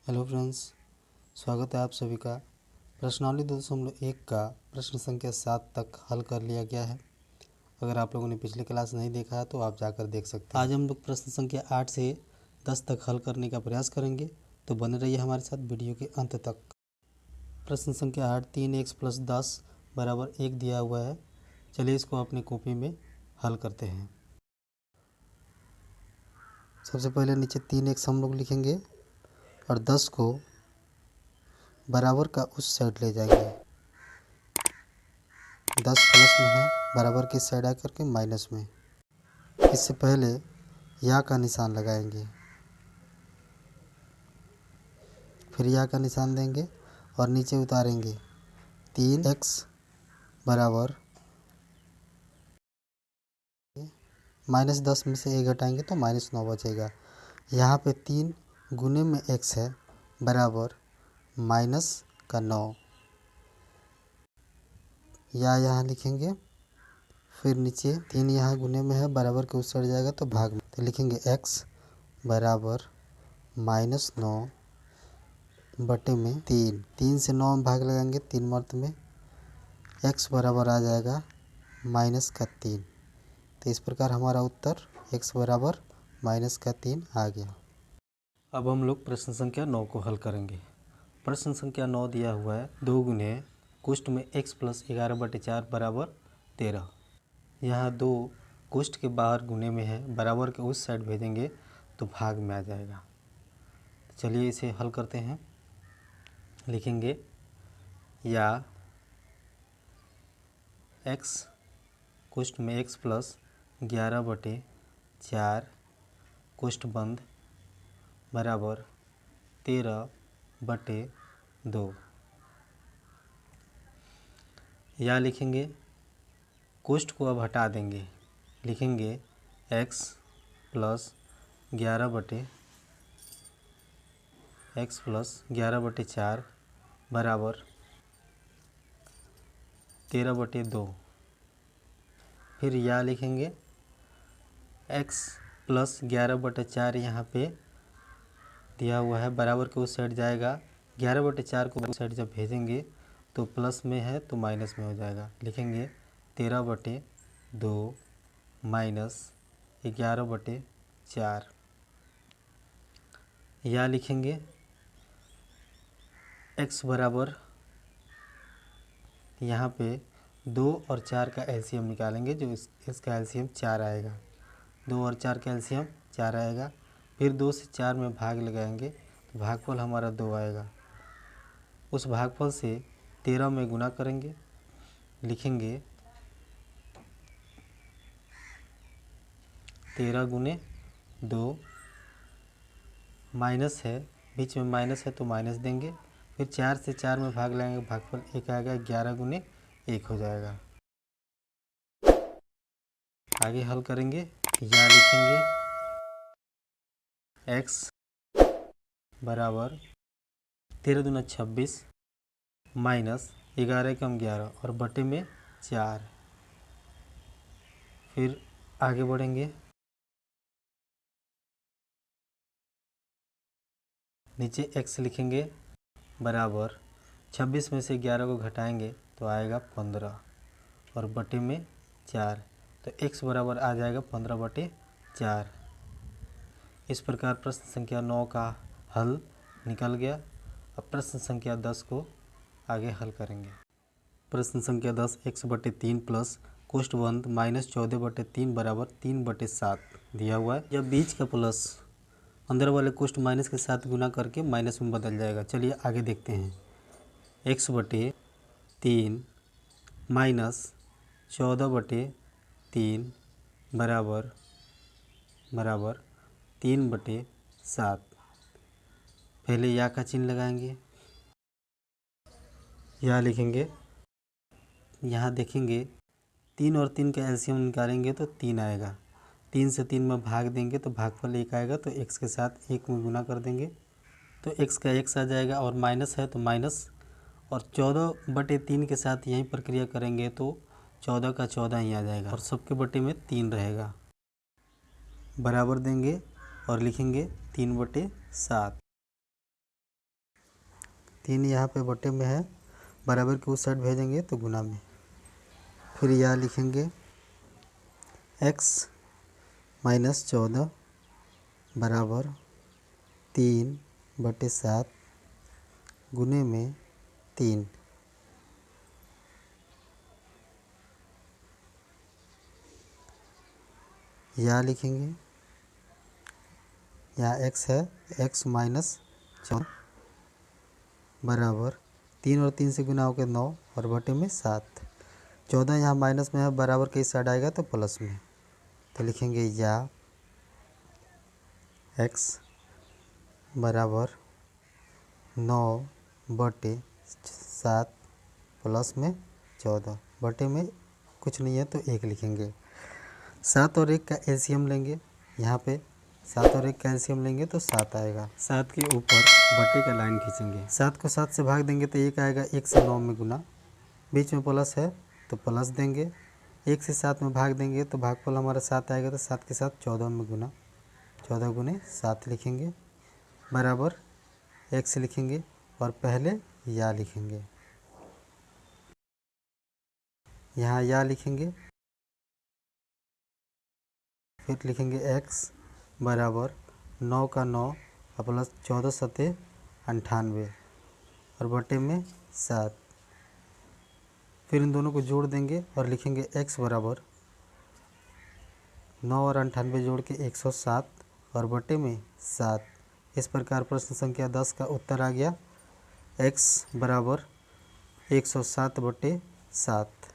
Hello friends, स्वागत है आप सभी का। प्रश्नावली 2.1 का प्रश्न संख्या 7 तक हल कर लिया गया है। अगर आप लोगों ने पिछली क्लास नहीं देखा है तो आप जाकर देख सकते हैं। आज हम लोग प्रश्न संख्या 8 से 10 तक हल करने का प्रयास करेंगे, तो बने रहिए हमारे साथ वीडियो के अंत तक। प्रश्न संख्या 8 3x + 10 = 1 दिया हुआ है। चलिए इसको अपनी कॉपी में हल करते हैं। सबसे पहले नीचे 3x हम लोग लिखेंगे और 10 को बराबर का उस साइड ले जाएंगे। 10 प्लस में है, बराबर की साइड आकर के माइनस में। इससे पहले या का निशान लगाएंगे, फिर या का निशान देंगे और नीचे उतारेंगे। 3x बराबर -10 में से 1 घटाएंगे तो -9 बचेगा। यहाँ पे 3 गुने में x है, बराबर -9। या यहाँ लिखेंगे, फिर नीचे 3 यहाँ गुने में है, बराबर के उस साइड जाएगा तो भाग में, तो लिखेंगे x बराबर -9 बटे में 3। 3 से 9 में भाग लगाएंगे 3 मर्त में, x बराबर आ जाएगा -3। तो इस प्रकार हमारा उत्तर x बराबर -3 आ गया। अब हम लोग प्रश्न संख्या 9 को हल करेंगे। प्रश्न संख्या 9 दिया हुआ है 2 गुने कुष्ठ में x + 11/4 = 13। यहाँ 2 कुष्ठ के बाहर गुने में है, बराबर के उस साइड भेजेंगे तो भाग में आ जाएगा। चलिए इसे हल करते हैं। लिखेंगे या x कुष्ठ में x + 11/4 कुष्ठ बंद बराबर 13/2। या लिखेंगे, कुष्ठ को अब हटा देंगे, लिखेंगे x + 11/4 बराबर 13/2। फिर या लिखेंगे, x + 11/4 यहाँ पे दिया हुआ है, बराबर के उस साइड जाएगा। 11/4 को उस साइड जब भेजेंगे तो प्लस में है तो माइनस में हो जाएगा। लिखेंगे 13/2 - 11/4। या लिखेंगे x बराबर, यहाँ पे 2 और 4 का एलसीएम निकालेंगे, जो इसका एलसीएम 4 आएगा। 2 और 4 का एलसीएम 4 आएगा। फिर 2 से 4 में भाग लगाएंगे तो भागफल हमारा 2 आएगा। उस भागफल से 13 में गुना करेंगे, लिखेंगे 13 गुने 2, माइनस है, बीच में माइनस है तो माइनस देंगे। फिर 4 से 4 में भाग लगाएंगे, भागफल 1 आएगा, 11 गुने 1 हो जाएगा। आगे हल करेंगे। या लिखेंगे x बराबर 13 दूना 26 माइनस 11 कम 11 और बटे में 4। फिर आगे बढ़ेंगे, नीचे x लिखेंगे बराबर 26 में से 11 को घटाएंगे तो आएगा 15 और बटे में 4, तो x बराबर आ जाएगा 15/4। इस प्रकार प्रश्न संख्या 9 का हल निकल गया। अब प्रश्न संख्या 10 को आगे हल करेंगे। प्रश्न संख्या 10 x/3 प्लस कुष्ठ बंद -14/3 = 3/7 दिया हुआ है। जब बीच का प्लस अंदर वाले कुष्ठ माइनस के साथ गुना करके माइनस में बदल जाएगा। चलिए आगे देखते हैं। x/3 - 14/3 बराबर 3/7। पहले या का चिन्ह लगाएंगे, या लिखेंगे। यहाँ देखेंगे 3 और 3 का एलसीएम निकालेंगे तो 3 आएगा। 3 से 3 में भाग देंगे तो भागफल 1 आएगा, तो x के साथ 1 में गुना कर देंगे तो x का x आ जाएगा, और माइनस है तो माइनस, और 14/3 के साथ यही प्रक्रिया करेंगे तो 14 का 14 ही आ जाएगा, और सबके बटे में 3 रहेगा। बराबर देंगे और लिखेंगे 3/7। 3 यहाँ पे बटे में है, बराबर के उस साइड भेजेंगे तो गुना में। फिर यहाँ लिखेंगे x माइनस 14 बराबर 3/7 गुने में 3। यहाँ लिखेंगे, यहाँ x है, x माइनस 14 बराबर 3 और 3 से गुना होकर 9 और बटे में 7। 14 यहाँ माइनस में है, बराबर के इस साइड आएगा तो प्लस में, तो लिखेंगे या x बराबर 9/7 प्लस में 14, बटे में कुछ नहीं है तो 1 लिखेंगे। 7 और 1 का एलसीएम लेंगे, यहाँ पे 7 और 1 का एलसीएम लेंगे तो 7 आएगा। 7 के ऊपर बटे का लाइन खींचेंगे, 7 को 7 से भाग देंगे तो 1 आएगा, 1 से 9 में गुना, बीच में प्लस है तो प्लस देंगे, 1 से 7 में भाग देंगे तो भागफल हमारा 7 आएगा, तो 7 के साथ 14 में गुना, 14 गुने 7 लिखेंगे, बराबर x लिखेंगे और पहले या लिखेंगे। यहाँ या लिखेंगे, फिर लिखेंगे x बराबर 9 का 9 और प्लस 14 सते 98 और बटे में 7। फिर इन दोनों को जोड़ देंगे और लिखेंगे x बराबर 9 और 98 जोड़ के 107 और बटे में 7। इस प्रकार प्रश्न संख्या 10 का उत्तर आ गया x बराबर 107/7।